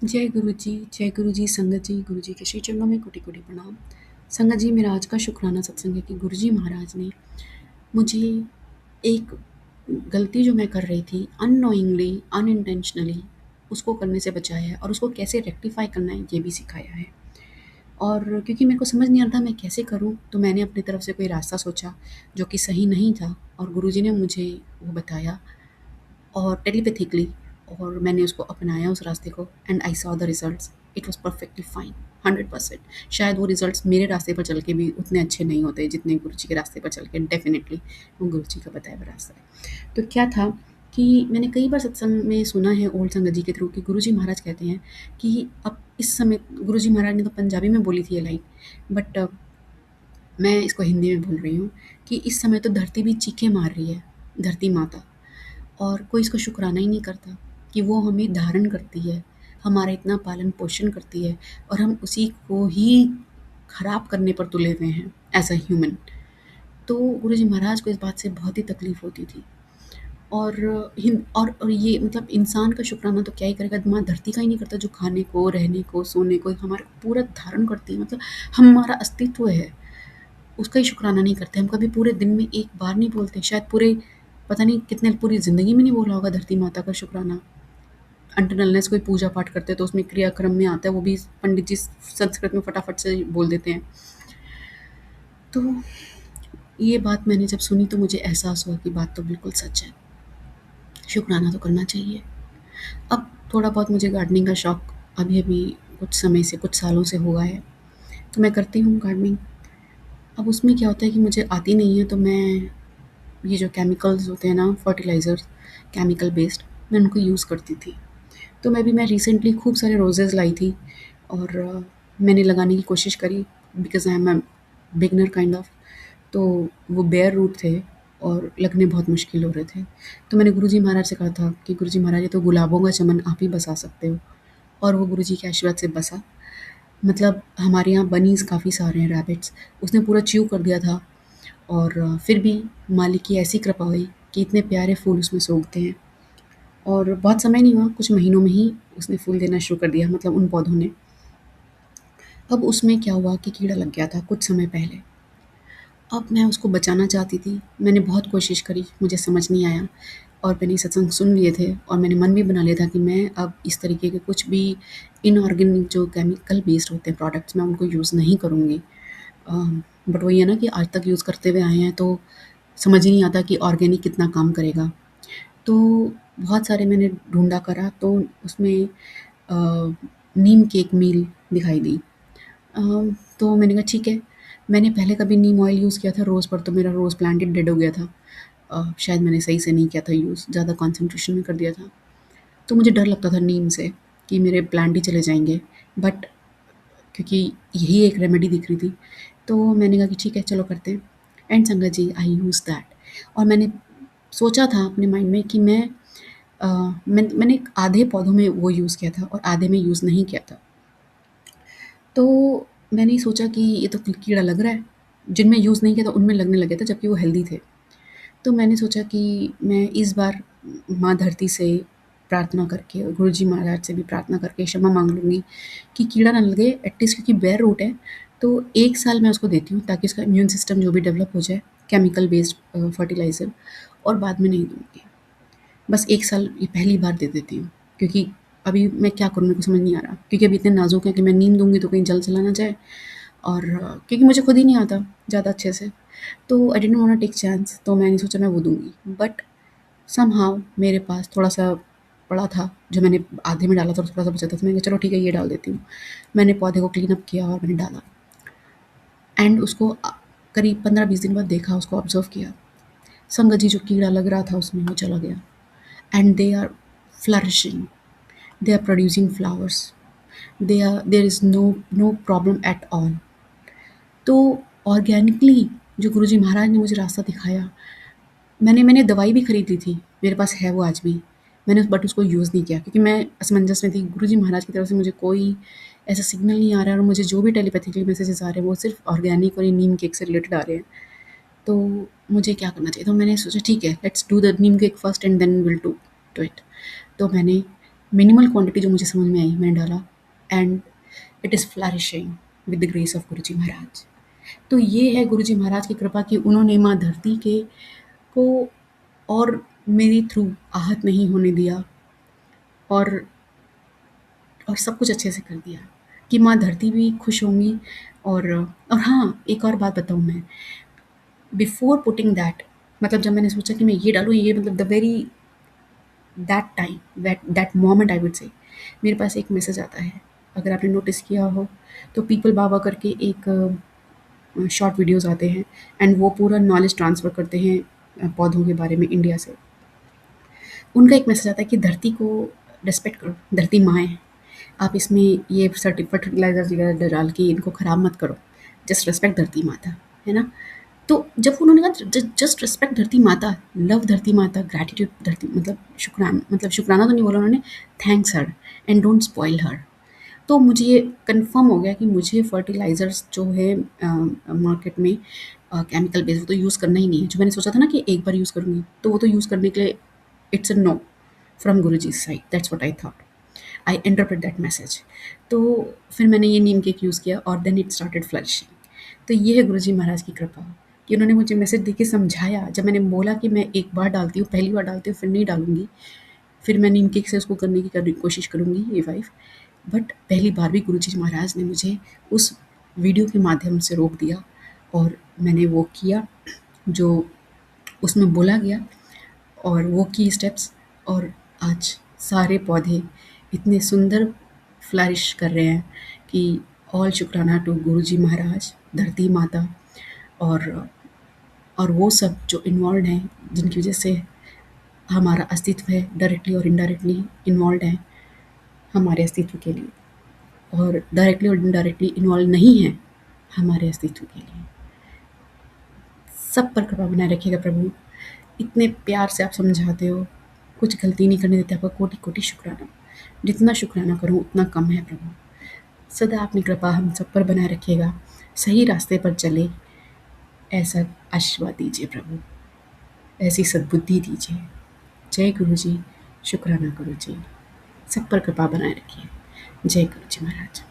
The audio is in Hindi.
जय गुरु जी, संगत जी, गुरु जी के श्री चरणों में कोटि-कोटि प्रणाम। संगत जी, मेरा आज का शुक्राना सत्संग है कि गुरु जी महाराज ने मुझे एक गलती जो मैं कर रही थी अननोइंगली, अनइंटेंशनली उसको करने से बचाया है और उसको कैसे रेक्टिफ़ाई करना है ये भी सिखाया है। और क्योंकि मेरे को समझ नहीं आ रहा था मैं कैसे करूँ, तो मैंने अपनी तरफ से कोई रास्ता सोचा जो कि सही नहीं था और गुरु जी ने मुझे वो बताया और टेलीपैथिकली और मैंने उसको अपनाया उस रास्ते को and I saw the results. It was perfectly fine, 100%। शायद वो रिजल्ट्स मेरे रास्ते पर चल के भी उतने अच्छे नहीं होते जितने गुरु जी के रास्ते पर चल के डेफिनेटली वो गुरु जी का बताया हुआ रास्ता है। तो क्या था कि मैंने कई बार सत्संग में सुना है ओल्ड संगत जी के थ्रू कि गुरु जी महाराज कहते हैं कि अब इस समय गुरु जी महाराज ने तो पंजाबी में बोली थी ये लाइन, बट मैं इसको हिंदी में बोल रही हूँ कि इस समय तो धरती भी चीखें मार रही है, धरती माता, और कोई इसका शुक्राना ही नहीं करता कि वो हमें धारण करती है, हमारा इतना पालन-पोषण करती है और हम उसी को ही खराब करने पर तुले हुए हैं एज़ अ ह्यूमन। तो गुरुजी महाराज को इस बात से बहुत ही तकलीफ़ होती थी और और ये मतलब इंसान का शुक्राना तो क्या ही करेगा, माँ धरती का ही नहीं करता जो खाने को, रहने को, सोने को, हमारा पूरा धारण करती है, मतलब हमारा अस्तित्व है। उसका ही शुक्राना नहीं करते। हम कभी पूरे दिन में एक बार नहीं बोलते, शायद पूरे पता नहीं कितने पूरी ज़िंदगी में नहीं बोला होगा धरती माता का शुक्राना। अनटिल अनलेस कोई पूजा पाठ करते हैं तो उसमें क्रियाक्रम में आता है, वो भी पंडित जी संस्कृत में फटाफट से बोल देते हैं। तो ये बात मैंने जब सुनी तो मुझे एहसास हुआ कि बात तो बिल्कुल सच है, शुक्राना तो करना चाहिए। अब थोड़ा बहुत मुझे गार्डनिंग का शौक अभी-अभी कुछ समय से, कुछ सालों से हुआ है, तो मैं करती हूँ गार्डनिंग। अब उसमें क्या होता है कि मुझे आती नहीं है तो मैं ये जो केमिकल्स होते हैं ना, फर्टिलाइज़र्स केमिकल बेस्ड, मैं उनको यूज़ करती थी। तो मैं रिसेंटली खूब सारे रोज़ेज़ लाई थी और मैंने लगाने की कोशिश करी because I am a beginner kind of. तो वो बेयर रूट थे और लगने बहुत मुश्किल हो रहे थे। तो मैंने गुरुजी महाराज से कहा था कि गुरुजी महाराज ये तो गुलाबों का चमन आप ही बसा सकते हो, और वो गुरुजी के आशीर्वाद से बसा। मतलब हमारे यहाँ बनीज़ काफ़ी सारे हैं, रैबिट्स, उसने पूरा च्यू कर दिया था और फिर भी मालिक की ऐसी कृपा हुई कि इतने प्यारे फूल उसमें सूखते हैं और बहुत समय नहीं हुआ, कुछ महीनों में ही उसने फूल देना शुरू कर दिया, मतलब उन पौधों ने। अब उसमें क्या हुआ कि कीड़ा लग गया था कुछ समय पहले। अब मैं उसको बचाना चाहती थी, मैंने बहुत कोशिश करी, मुझे समझ नहीं आया और मैंने सत्संग सुन लिए थे और मैंने मन भी बना लिया था कि मैं अब इस तरीके के कुछ भी इनऑर्गेनिक जो केमिकल बेस्ड होते हैं प्रोडक्ट्स, मैं उनको यूज़ नहीं करूँगी। बट वही है ना कि आज तक यूज़ करते हुए आए हैं तो समझ ही नहीं आता कि ऑर्गेनिक कितना काम करेगा। तो बहुत सारे मैंने ढूँढा करा तो उसमें अ, नीम की एक मील दिखाई दी। अ, तो मैंने कहा ठीक है, मैंने पहले कभी नीम ऑयल यूज़ किया था रोज़ पर, तो मेरा रोज़ प्लांट ही डेड हो गया था। शायद मैंने सही से नहीं किया था यूज़, ज़्यादा कंसंट्रेशन में कर दिया था। तो मुझे डर लगता था नीम से कि मेरे प्लांट ही चले जाएँगे, बट क्योंकि यही एक रेमेडी दिख रही थी, तो मैंने कहा कि ठीक है चलो करते हैं। एंड संगत जी आई यूज़ दैट और मैंने सोचा था अपने माइंड में कि अ, मैंने आधे पौधों में वो यूज़ किया था और आधे में यूज़ नहीं किया था। तो मैंने सोचा कि ये तो कीड़ा लग रहा है, जिनमें यूज़ नहीं किया था उनमें लगने लग गया था जबकि वो हेल्दी थे। तो मैंने सोचा कि मैं इस बार माँ धरती से प्रार्थना करके और गुरुजी महाराज से भी प्रार्थना करके क्षमा माँग लूँगी कि कीड़ा ना लगे, एटलीस्ट क्योंकि बेयर रूट है, तो 1 साल मैं उसको देती हूँ ताकि उसका इम्यून सिस्टम जो भी डेवलप हो जाए, केमिकल बेस्ड फर्टिलाइज़र, और बाद में नहीं दूँगी। बस 1 साल ये पहली बार दे देती हूँ, क्योंकि अभी मैं क्या करूँ मेरे को समझ नहीं आ रहा। क्योंकि अभी इतने नाज़ुक हैं कि मैं नीम दूँगी तो कहीं जल चला ना जाए और क्योंकि मुझे खुद ही नहीं आता ज़्यादा अच्छे से, तो I didn't want to take chance, तो मैंने सोचा मैं वो दूँगी। बट समहाउ मेरे पास थोड़ा-सा पड़ा था, जो मैंने आधे में डाला था और थोड़ा-सा बचा था, तो मैंने कहा चलो ठीक है ये डाल देती हूँ। मैंने पौधे को क्लीन अप किया और मैंने डाला एंड उसको करीब 15-20 दिन बाद देखा, उसको ऑब्ज़र्व किया। संगत जी जो कीड़ा लग रहा था उसमें वो चला गया and they are flourishing, they are producing flowers, there is no problem at all। तो ऑर्गेनिकली जो गुरुजी महाराज ने मुझे रास्ता दिखाया, मैंने मैंने दवाई भी खरीद ली थी, मेरे पास है वो आज भी, मैंने बट उसको यूज़ नहीं किया क्योंकि मैं असमंजस में थी। गुरुजी महाराज की तरफ से मुझे कोई ऐसा सिग्नल नहीं आ रहा है और मुझे जो भी टेलीपैथिकली मैसेजेस आ रहे हैं वो सिर्फ ऑर्गेनिक और ये नीम केक से रिलेटेड आ रहे हैं। तो मुझे क्या करना चाहिए? तो मैंने सोचा ठीक है, let's do the neem cake first and then will do it. तो मैंने मिनिमल क्वांटिटी जो मुझे समझ में आई मैंने डाला, and it is flourishing with the grace of Guruji Maharaj. तो ये है गुरुजी महाराज की कृपा कि उन्होंने माँ धरती के को और मेरे थ्रू आहत नहीं होने दिया, और सब कुछ अच्छे से कर दिया कि माँ धरती भी खुश होंगी। और हाँ, एक और बात बताऊँ मैं, बिफोर पुटिंग दैट, मतलब जब मैंने सोचा कि मैं ये डालूँ, ये मतलब the very that time, that moment I would say, मेरे पास एक मैसेज आता है। अगर आपने नोटिस किया हो तो पीपल बाबा करके एक शॉर्ट वीडियोस आते हैं, एंड वो पूरा नॉलेज ट्रांसफ़र करते हैं पौधों के बारे में इंडिया से। उनका एक मैसेज आता है कि धरती को रिस्पेक्ट करो, धरती माँ है, आप इसमें ये फर्टिलाइज़र्स वगैरह डाल के इनको ख़राब मत करो, जस्ट रिस्पेक्ट धरती माता, है ना? तो जब उन्होंने कहा जस्ट रिस्पेक्ट धरती माता, लव धरती माता, ग्रैटिट्यूड धरती, मतलब शुक्राना, मतलब शुक्राना तो नहीं बोला उन्होंने, thanks her and don't spoil her. तो मुझे ये कन्फर्म हो गया कि मुझे फर्टिलाइज़र्स जो है मार्केट में केमिकल बेस्ड, वो तो यूज़ करना ही नहीं है। जो मैंने सोचा था ना कि एक बार यूज़ करूँगी, तो वो तो यूज़ करने के लिए it's a know from Guruji's side, that's what I thought, I interpret that message. तो फिर मैंने ये नीम केक यूज़ किया और देन इट स्टार्टेड फ्लरिशिंग। तो ये है गुरुजी महाराज की कृपा कि उन्होंने मुझे मैसेज देके समझाया। जब मैंने बोला कि मैं एक बार डालती हूँ, पहली बार डालती हूँ, फिर नहीं डालूँगी, फिर मैं नीम केक से उसको करने की कोशिश करूँगी रिवाइव। बट पहली बार भी गुरुजी महाराज ने मुझे उस वीडियो के माध्यम से रोक दिया, और मैंने वो किया जो उसमें बोला गया, और वो की स्टेप्स, और आज सारे पौधे इतने सुंदर फ्लरिश कर रहे हैं कि ऑल शुक्राना टू गुरुजी महाराज, धरती माता, और वो सब जो इन्वॉल्व हैं, जिनकी वजह से हमारा अस्तित्व है, डायरेक्टली और इनडायरेक्टली इन्वॉल्व हैं हमारे अस्तित्व के लिए, और डायरेक्टली और इनडायरेक्टली इन्वॉल्व नहीं हैं हमारे अस्तित्व के लिए। सब पर कृपा बनाए रखिएगा प्रभु। इतने प्यार से आप समझाते हो, कुछ गलती नहीं करने देते, आपका कोटि-कोटि शुक्राना। जितना शुक्राना करूँ उतना कम है प्रभु। सदा अपनी कृपा हम सब पर बनाए रखिएगा, सही रास्ते पर चलें, ऐसा आशीर्वाद दीजिए प्रभु, ऐसी सद्बुद्धि दीजिए। जय गुरुजी, शुक्राना गुरुजी, सब पर कृपा बनाए रखिए। जय गुरुजी महाराज।